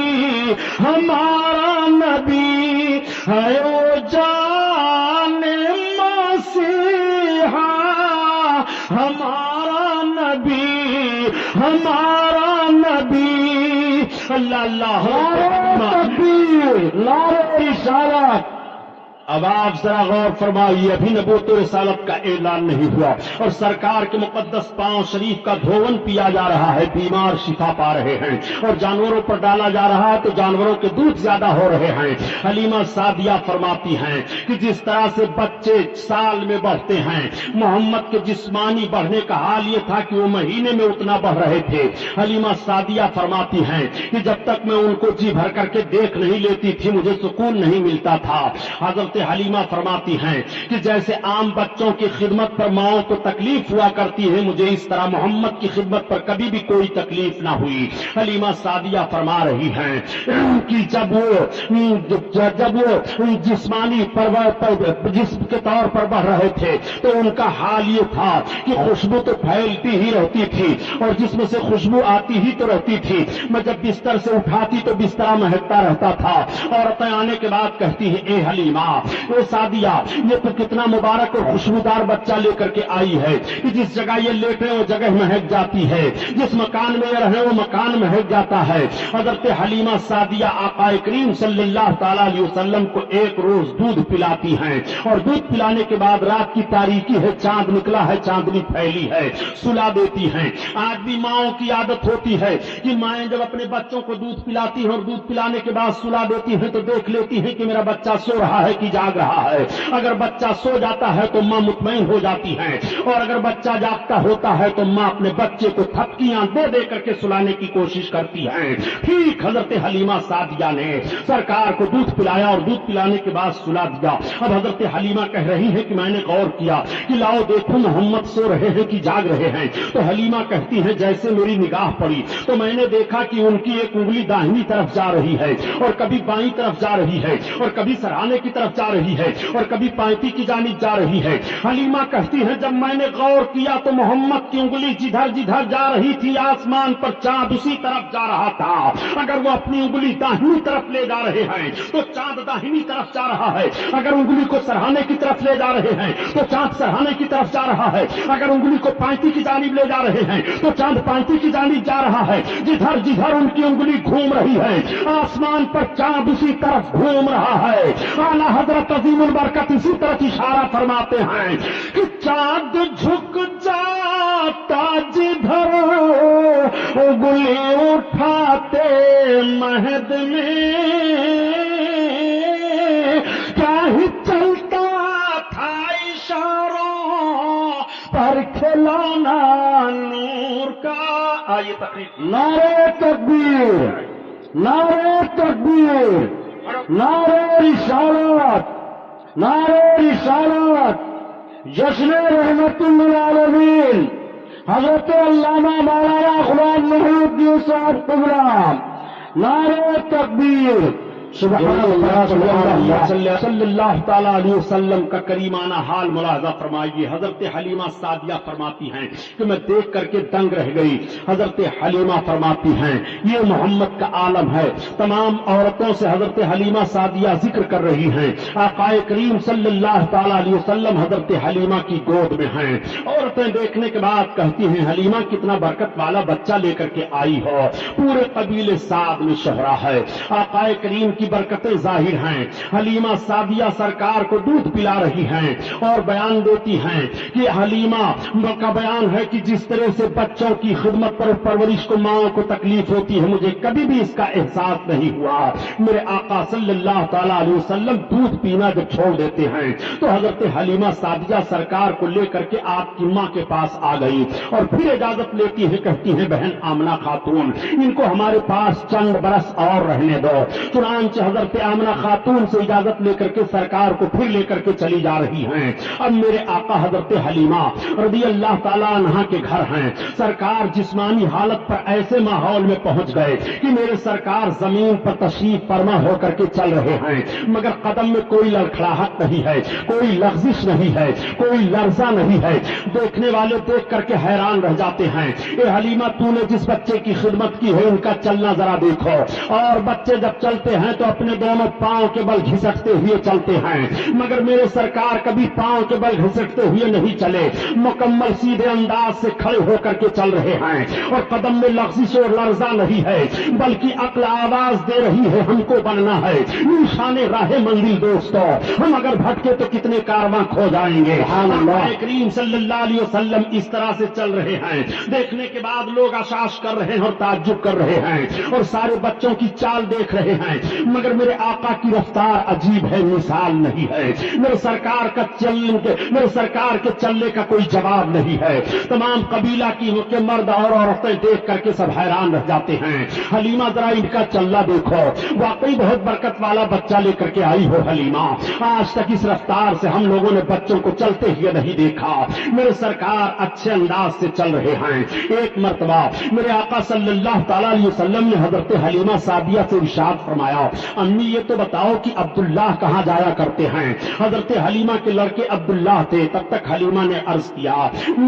ہے وہ جان مسیحا ہمارا نبی. اللہ اللہ تکبیر نعرہ رسالت. اب آپ ذرا غور فرمائیے, ابھی نبوت و رسالت کا اعلان نہیں ہوا اور سرکار کے مقدس پاؤں شریف کا دھون پیا جا رہا ہے, بیمار شفا پا رہے ہیں اور جانوروں پر ڈالا جا رہا ہے تو جانوروں کے دودھ زیادہ ہو رہے ہیں. حلیمہ سعدیہ فرماتی ہیں کہ جس طرح سے بچے سال میں بڑھتے ہیں, محمد کے جسمانی بڑھنے کا حال یہ تھا کہ وہ مہینے میں اتنا بڑھ رہے تھے. حلیمہ سعدیہ فرماتی ہیں کہ جب تک میں ان کو جی بھر کر کے دیکھ نہیں لیتی تھی مجھے سکون نہیں ملتا تھا. حضرت حلیمہ فرماتی ہیں کہ جیسے عام بچوں کی خدمت پر ماؤں کو تکلیف ہوا کرتی ہے مجھے اس طرح محمد کی خدمت پر کبھی بھی کوئی تکلیف نہ ہوئی. حلیمہ سعدیہ فرما رہی ہیں کہ جب وہ جسمانی جسم کے طور پر بڑھ رہے تھے تو ان کا حال یہ تھا کہ خوشبو تو پھیلتی ہی رہتی تھی اور جسم سے خوشبو آتی ہی تو رہتی تھی. میں جب بستر سے اٹھاتی تو بستر مہکتا رہتا تھا. عورتیں آنے کے بعد کہتی ہیں اے حلیمہ اے سعدیہ یہ تو کتنا مبارک اور خوشبودار بچہ لے کر کے آئی ہے کہ جس جگہ یہ لیٹے وہ جگہ مہک جاتی ہے, جس مکان میں یہ رہے وہ مکان مہک جاتا ہے. حضرت حلیمہ سعدیہ آقا کریم صلی اللہ تعالی علیہ وسلم کو ایک روز دودھ پلاتی ہیں اور دودھ پلانے کے بعد رات کی تاریکی ہے, چاند نکلا ہے, چاندنی پھیلی ہے, سلا دیتی ہیں. آج بھی ماؤں کی عادت ہوتی ہے کہ مائیں جب اپنے بچوں کو دودھ پلاتی ہیں اور دودھ پلانے کے بعد سلا دیتی ہیں تو دیکھ لیتی ہیں کہ میرا بچہ سو رہا ہے کہ جاگ رہا ہے. اگر بچہ سو جاتا ہے تو ماں مطمئن ہو جاتی ہے اور اگر بچہ جاگتا ہوتا ہے تو ماں اپنے بچے کو تھپکیاں دے دے کر کے سلانے کی کوشش کرتی ہے. ٹھیک حضرت حلیمہ سعدیہ نے سرکار کو دودھ پلایا اور دودھ پلانے کے بعد سلا دیا. اب حضرت حلیمہ کہہ رہی ہے کہ میں نے غور کیا کہ لاؤ دیکھو محمد سو رہے ہیں کہ جاگ رہے ہیں. تو حلیمہ کہتی ہے جیسے میری نگاہ پڑی تو میں نے دیکھا کہ ان کی ایک انگلی داہنی طرف جا رہی ہے اور کبھی بائیں طرف جا رہی ہے اور کبھی سرہانے کی طرف جا رہی ہے اور کبھی پائتی کی جانب جا رہی ہے. حلیمہ کہتی ہے جب میں نے غور کیا تو محمد کی انگلی جدھر جدھر جا رہی تھی آسمان پر چاند اسی طرف جا رہا تھا. اگر وہ اپنی انگلی داہنی طرف لے جا رہے ہیں تو چاند داہنی طرف جا رہا ہے, اگر انگلی کو سرہانے کی طرف لے جا رہے ہیں تو چاند سرہانے کی طرف جا رہا ہے, اگر انگلی کو پائتی کی جانب لے جا رہے ہیں تو چاند پائتی کی جانب جا رہا ہے. جدھر جدھر ان کی انگلی گھوم رہی ہے آسمان پر چاند اسی طرف گھوم رہا ہے. اعلیٰ حضرت عظیم البرکت اسی طرح اشارہ فرماتے ہیں کہ چاند جھک جاتا جدھر انگلی اٹھاتے مہد میں کیا ہی چلتا تھا اشاروں پر کھلانا نور کا. آئیے تقریر. نعرہ تکبیر, نعرہ تکبیر, نعرہ رسالت, نعرہ رسالت. جشن رحمت للعالمین حضرت علامہ مولانا غلام محی الدین صاحب قبلہ، نعرہ تکبیر، سبحان اللہ صلی اللہ تعالیٰ علیہ وسلم کا کریمانہ حال ملاحظہ فرمائیے۔ حضرت حلیمہ سعدیہ فرماتی ہیں کہ میں دیکھ کر کے دنگ رہ گئی۔ حضرت حلیمہ فرماتی ہیں یہ محمد کا عالم ہے۔ تمام عورتوں سے حضرت حلیمہ سعدیہ ذکر کر رہی ہیں۔ آقا کریم صلی اللہ تعالیٰ علیہ وسلم حضرت حلیمہ کی گود میں ہیں۔ عورتیں دیکھنے کے بعد کہتی ہیں حلیمہ کتنا برکت والا بچہ لے کر کے آئی ہو، پورے قبیلے سعد میں شہرا ہے۔ آقا کریم کی برکتیں ظاہر ہیں۔ حلیمہ سعدیہ سرکار کو دودھ پلا رہی ہیں اور بیان دیتی ہیں کہ حلیمہ کا بیان ہے کہ جس طرح سے بچوں کی خدمت پر پرورش کو ماں کو تکلیف ہوتی ہے، مجھے کبھی بھی اس کا احساس نہیں ہوا۔ میرے آقا صلی اللہ تعالیٰ علیہ وسلم دودھ پینا جب چھوڑ دیتے ہیں تو حضرت حلیمہ سعدیہ سرکار کو لے کر کے آپ کی ماں کے پاس آ گئی اور پھر اجازت لیتی ہیں، کہتی ہیں بہن آمنہ خاتون ان کو ہمارے پاس چند برس اور رہنے دو۔ چنانچہ حضرت آمنہ خاتون سے اجازت لے کر کے سرکار کو پھر لے کر کے چلی جا رہی ہیں۔ اب میرے آقا حضرت حلیمہ رضی اللہ تعالیٰ عنہا کے گھر ہیں۔ سرکار جسمانی حالت پر ایسے ماحول میں پہنچ گئے کہ میرے سرکار زمین پر تشریف فرما ہو کر کے چل رہے ہیں، مگر قدم میں کوئی لڑکھڑاہٹ نہیں ہے، کوئی لغزش نہیں ہے، کوئی لرزہ نہیں ہے۔ دیکھنے والے دیکھ کر کے حیران رہ جاتے ہیں، اے حلیمہ تو نے جس بچے کی خدمت کی ہے ان کا چلنا ذرا دیکھو۔ اور بچے جب چلتے ہیں تو اپنے دونوں پاؤں کے بل گھسٹتے ہوئے چلتے ہیں، مگر میرے سرکار کبھی پاؤں کے بل گھسٹتے ہوئے نہیں چلے، مکمل سیدھے انداز سے کھڑے ہو کر کے چل رہے ہیں اور قدم میں لغزش اور لرزہ نہیں ہے، بلکہ عقل آواز دے رہی ہے ہم کو بننا ہے نشان راہ منزل۔ دوستو ہم اگر بھٹکے تو کتنے کارواں کھو جائیں گے۔ کریم صلی اللہ علیہ وسلم اس طرح سے چل رہے ہیں، دیکھنے کے بعد لوگ اشاش کر رہے ہیں اور تعجب کر رہے ہیں اور سارے بچوں کی چال دیکھ رہے ہیں، مگر میرے آقا کی رفتار عجیب ہے، مثال نہیں ہے۔ میرے سرکار کے چلنے کا کوئی جواب نہیں ہے۔ تمام قبیلہ کی مرد اور عورتیں دیکھ کر کے سب حیران رہ جاتے ہیں۔ حلیمہ ذرا ان کا چلنا دیکھو، واقعی بہت برکت والا بچہ لے کر کے آئی ہو حلیمہ، آج تک اس رفتار سے ہم لوگوں نے بچوں کو چلتے ہوئے نہیں دیکھا۔ میرے سرکار اچھے انداز سے چل رہے ہیں۔ ایک مرتبہ میرے آقا صلی اللہ تعالیٰ علیہ وسلم نے حضرت حلیمہ سعدیہ سے ارشاد فرمایا امی یہ تو بتاؤ کہ عبداللہ کہاں جایا کرتے ہیں؟ حضرت حلیمہ کے لڑکے عبداللہ تھے۔ تب تک حلیمہ نے عرض کیا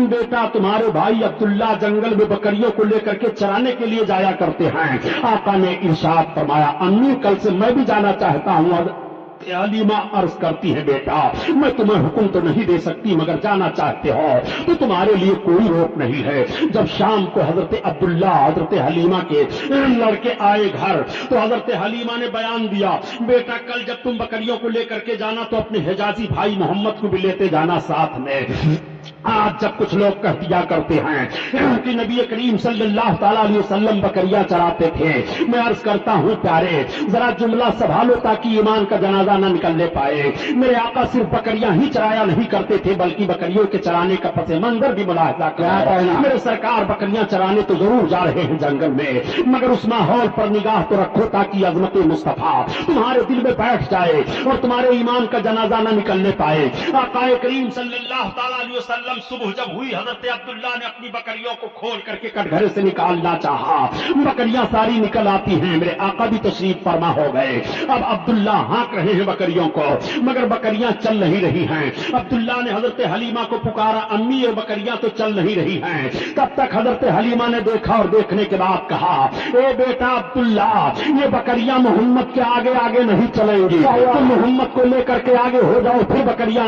بیٹا تمہارے بھائی عبداللہ جنگل میں بکریوں کو لے کر کے چرانے کے لیے جایا کرتے ہیں۔ آقا نے ارشاد فرمایا امی کل سے میں بھی جانا چاہتا ہوں۔ حلیمہ عرض کرتی ہے بیٹا میں تمہیں حکم تو نہیں دے سکتی، مگر جانا چاہتے ہو تو تمہارے لیے کوئی روک نہیں ہے۔ جب شام کو حضرت عبداللہ حضرت حلیمہ کے لڑکے آئے گھر تو حضرت حلیمہ نے بیان دیا بیٹا کل جب تم بکریوں کو لے کر کے جانا تو اپنے حجازی بھائی محمد کو بھی لیتے جانا ساتھ میں۔ آج جب کچھ لوگ کہہ دیا کرتے ہیں کہ نبی کریم صلی اللہ تعالیٰ علیہ وسلم بکریاں چراتے تھے، میں عرض کرتا ہوں پیارے ذرا جملہ سنبھالو تاکہ ایمان کا جنازہ نہ نکلنے پائے۔ میرے آقا صرف بکریاں ہی چرایا نہیں کرتے تھے بلکہ بکریوں کے چرانے کا پس منظر بھی ملاحظہ کرا۔ میرے سرکار بکریاں چرانے تو ضرور جا رہے ہیں جنگل میں، مگر اس ماحول پر نگاہ تو رکھو تاکہ عظمت مصطفیٰ تمہارے دل میں بیٹھ جائے اور تمہارے ایمان کا جنازہ نہ نکلنے پائے۔ آقا کریم صلی اللہ تعالیٰ علیہ وسلم صبح جب ہوئی حضرت عبداللہ نے اپنی بکریوں کو کھول کر کے کٹگھرے سے نکالنا چاہا، بکریاں ساری نکل آتی ہیں، میرے آقا بھی تشریف فرما ہو گئے۔ اب عبداللہ ہانک رہے ہیں بکریوں کو، مگر بکریاں چل نہیں رہی ہیں۔ عبداللہ نے حضرت حلیمہ کو پکارا امی یہ بکریاں تو چل نہیں رہی ہیں۔ تب تک حضرت حلیمہ نے دیکھا اور دیکھنے کے بعد کہا اے بیٹا عبداللہ یہ بکریاں محمد کے آگے آگے نہیں چلیں گی، تم محمد کو لے کر کے آگے ہو جاؤ پھر بکریاں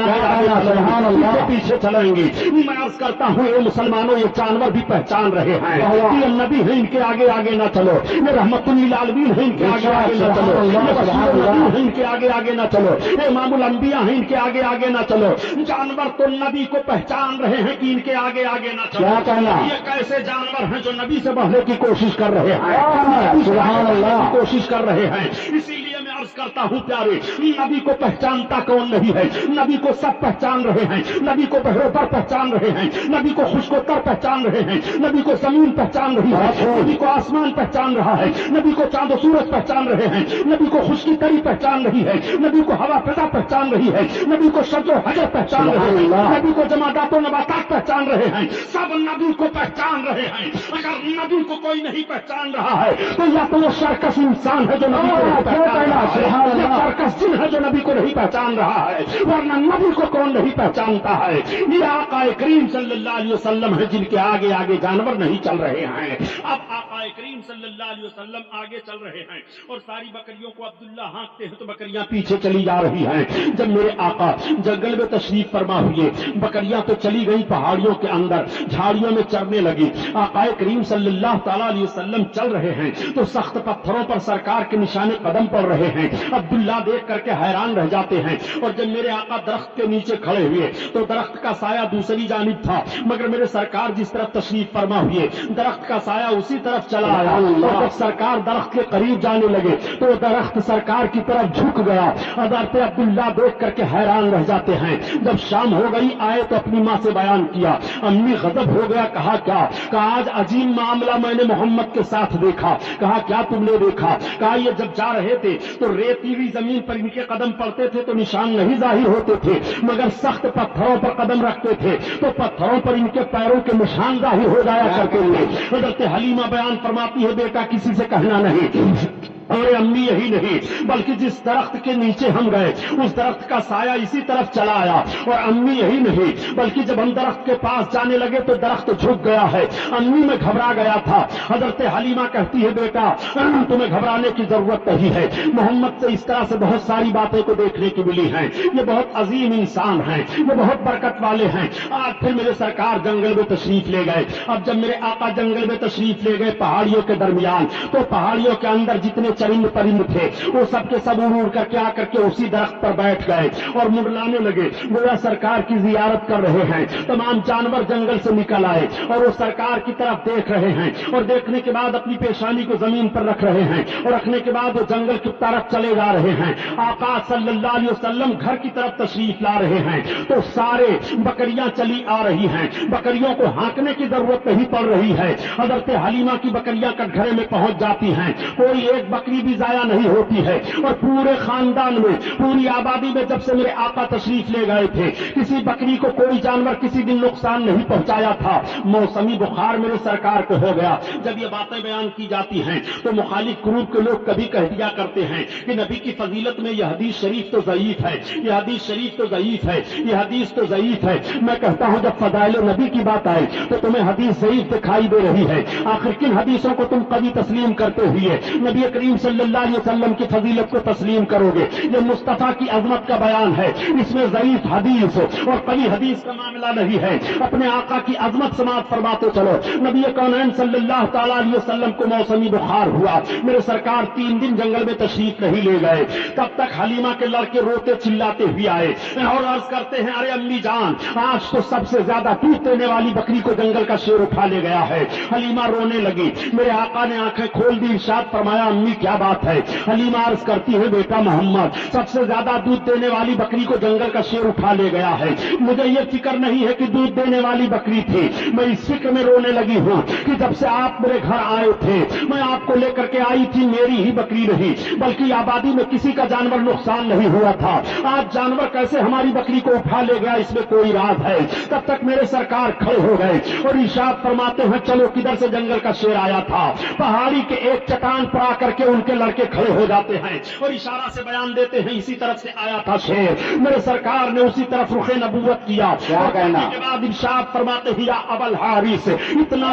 پیچھے چلیں گی۔ میں عرض کرتا ہوں اے مسلمانوں یہ جانور بھی پہچان رہے ہیں یہ نبی ہے ان کے آگے آگے نہ چلو، یہ رحمت للعالمین ہے ان کے آگے آگے نہ چلو، یہ بشیر نبی ہے ان کے آگے آگے نہ چلو، یہ امام الانبیاء ہیں ان کے آگے آگے نہ چلو۔ جانور تو نبی کو پہچان رہے ہیں کہ ان کے آگے آگے نہ چلو۔ کیا کہنا یہ کیسے جانور ہیں جو نبی سے بڑھنے کی کوشش کر رہے ہیں، سبحان اللہ کوشش کر رہے ہیں۔ اسی لیے میں عرض کرتا ہوں پیارے، نبی کو پہچانتا کون نہیں ہے؟ نبی کو سب پہچان رہے ہیں، نبی کو بحر و بر پہچان رہے ہیں، نبی کو خشک و تر پہچان رہے ہیں، نبی کو زمین پہچان رہی ہے، نبی کو آسمان پہچان رہا ہے، نبی کو چاند و سورج پہچان رہے ہیں، نبی کو خشکی تری پہچان رہی ہے، نبی کو ہوا فضا پہچان رہی ہے، نبی کو شجر و حجر پہچان رہے ہیں، نبی کو جمادات و نباتات پہچان رہے ہیں، سب نبی کو پہچان رہے ہیں۔ اگر نبی کو کوئی نہیں پہچان رہا ہے تو یا تو وہ شرکس انسان ہے جو نبی کو نہیں پہچان رہا ہے، یا شرکس جن ہے جو نبی کو نہیں پہچان رہا ہے، ورنہ نبی کو کون نہیں پہچانتا ہے؟ یہ آقا کریم صلی اللہ علیہ وسلم ہے جن کے آگے آگے جانور نہیں چل رہے ہیں۔ اب آقا کریم صلی اللہ علیہ وسلم آگے چل رہے ہیں اور ساری بکریوں کو عبداللہ ہانکتے ہیں تو بکریاں پیچھے چلی جا رہی ہیں۔ جب میرے آقا جنگل میں تشریف فرما ہوئے، بکریاں تو چلی گئی پہاڑیوں کے اندر، جھاڑیوں میں چرنے لگی، آقا کریم صلی اللہ تعالیٰ علیہ وسلم چل رہے ہیں تو سخت پتھروں پر سرکار کے نشان قدم پڑ رہے ہیں۔ عبداللہ دیکھ کر کے حیران رہ جاتے ہیں، اور جب میرے آقا درخت کے نیچے کھڑے ہوئے تو درخت کا سایہ دوسری جانب تھا، مگر میرے سرکار جس طرف تشریف فرما ہوئے درخت کا سایہ اسی طرف چلا آیا، اور جب سرکار درخت کے قریب جانے لگے تو درخت سرکار کی طرف جھک گیا۔ حضرت عبداللہ دیکھ کر کے حیران رہ جاتے ہیں۔ جب شام ہو گئی آئے تو اپنی ماں سے بیان کیا، امی غضب ہو گیا۔ کہا کیا؟ کہا آج عجیب معاملہ میں نے محمد کے ساتھ دیکھا۔ کہا کیا تم نے دیکھا؟ کہا یہ جب جا رہے تھے تو ریتی ہوئی زمین پر ان کے قدم پڑتے تھے تو نشان نہیں ظاہر ہوتے تھے، مگر سخت پتھروں پر قدم رکھتے تھے تو پتھروں پر ان کے پیروں کے نشان ظاہر ہو جایا کرتے تھے۔ حضرت حلیمہ بیان فرماتی ہے بیٹا کسی سے کہنا نہیں، اور امی یہی نہیں بلکہ جس درخت کے نیچے ہم گئے اس درخت کا سایہ اسی طرف چلا آیا، اور امی یہی نہیں بلکہ جب ہم درخت کے پاس جانے لگے تو درخت جھک گیا ہے، امی میں گھبرا گیا تھا۔ حضرت حلیمہ کہتی ہے بیٹا تمہیں گھبرانے کی ضرورت نہیں ہے، محمد سے اس طرح سے بہت ساری باتیں کو دیکھنے کی ملی ہیں، یہ بہت عظیم انسان ہیں، یہ بہت برکت والے ہیں۔ آج پھر میرے سرکار جنگل میں تشریف لے گئے۔ اب جب میرے آقا جنگل میں تشریف لے گئے پہاڑیوں کے درمیان، تو پہاڑیوں کے اندر جتنے چرند پرند تھے وہ سب کے سب اڑ کر کے آ کر کے اسی درخت پر بیٹھ گئے اور منڈلانے لگے، گویا سرکار کی زیارت کر رہے ہیں۔ تمام جانور جنگل سے نکل آئے اور وہ سرکار کی طرف دیکھ رہے ہیں، اور دیکھنے کے بعد اپنی پیشانی کو زمین پر رکھ رہے ہیں، اور رکھنے کے بعد وہ جنگل کی طرف چلے جا رہے ہیں۔ آقا صلی اللہ علیہ وسلم گھر کی طرف تشریف لا رہے ہیں تو سارے بکریاں چلی آ رہی ہیں، بکریوں کو ہانکنے کی ضرورت نہیں پڑ رہی ہے۔ حضرت حلیمہ کی بکریاں کٹگھرے میں پہنچ جاتی ہیں، کوئی ایک بکری بھی ضائع نہیں ہوتی ہے، اور پورے خاندان میں پوری آبادی میں جب سے میرے آقا تشریف لے گئے تھے کسی بکری کو کوئی جانور کسی دن نقصان نہیں پہنچایا تھا۔ موسمی بخار میرے سرکار کو ہو گیا۔ جب یہ باتیں بیان کی جاتی ہیں تو مخالف گروپ کے لوگ کبھی کہہ دیا کرتے ہیں کہ نبی کی فضیلت میں یہ حدیث شریف تو ضعیف ہے، یہ حدیث شریف تو ضعیف ہے، یہ حدیث تو ضعیف ہے۔ میں کہتا ہوں جب فضائل نبی کی بات آئے تو تمہیں حدیث ضعیف دکھائی دے رہی ہے، آخر کن حدیثوں کو تم کبھی تسلیم کرتے ہوئے نبی کریم صلی اللہ علیہ وسلم کی فضیلت کو تسلیم کرو گے؟ یہ مصطفیٰ کی عظمت کا بیان ہے، اس میں ضعیف حدیث اور کبھی حدیث کا معاملہ نہیں ہے۔ اپنے آقا کی عظمت سماعت فرماتے چلو۔ نبی کونین صلی اللہ تعالیٰ علیہ وسلم کو موسمی بخار ہوا، میرے سرکار 3 دن جنگل میں تشریف نہیں لے گئے، تب تک حلیمہ کے لڑکے روتے چلاتے ہوئے آئے اور عرض کرتے ہیں ارے امی جان آج تو سب سے زیادہ دودھ دینے والی بکری کو جنگل کا شیر اٹھا لے گیا ہے۔ حلیمہ رونے لگی، میرے آقا نے آنکھیں کھول دی، ارشاد فرمایا امی کیا بات ہے؟ حلیمہ عرض کرتی ہے بیٹا محمد سب سے زیادہ دودھ دینے والی بکری کو جنگل کا شیر اٹھا لے گیا ہے۔ مجھے یہ فکر نہیں ہے کہ دودھ دینے والی بکری تھی، میں اس فکر میں رونے لگی ہوں کہ جب سے آپ میرے گھر آئے تھے میں آپ کو لے کر کے آئی تھی، میری ہی بکری نہیں بلکہ آبادی میں کسی کا جانور نقصان نہیں ہوا تھا، آج جانور کیسے ہماری بکری کو اٹھا لے گیا اس میں کوئی راز ہے۔ تب تک میرے سرکار کھڑے ہو گئے اور ارشاد فرماتے ہیں چلو کدھر سے جنگل کا شیر آیا تھا؟ پہاڑی کے ایک چٹان پر آ کر کے ان کے لڑکے کھڑے ہو جاتے ہیں اور اشارہ سے بیان دیتے ہیں اسی طرف سے آیا تھا شیر۔ میرے سرکار نے اسی طرف رخ نبوت کیا، کیا کہنا کے بعد ارشاد فرماتے ہیں یا ابا الحارث اتنا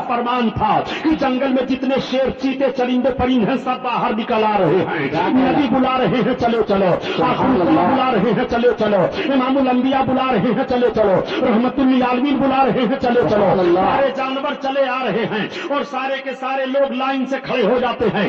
فرمان تھا کہ جنگل میں جتنے شیر چیتے چرندے پرند ہیں سب باہر نکل آ رہے ہیں، نبی بلا رہے ہیں چلو چلو، بلا رہے ہیں چلو چلو، امام الانبیاء بلا رہے ہیں چلو چلو، رحمت للعالمین بلا رہے ہیں چلو چلو، سارے جانور چلے آ رہے ہیں اور سارے کے سارے لوگ لائن سے کھڑے ہو جاتے ہیں۔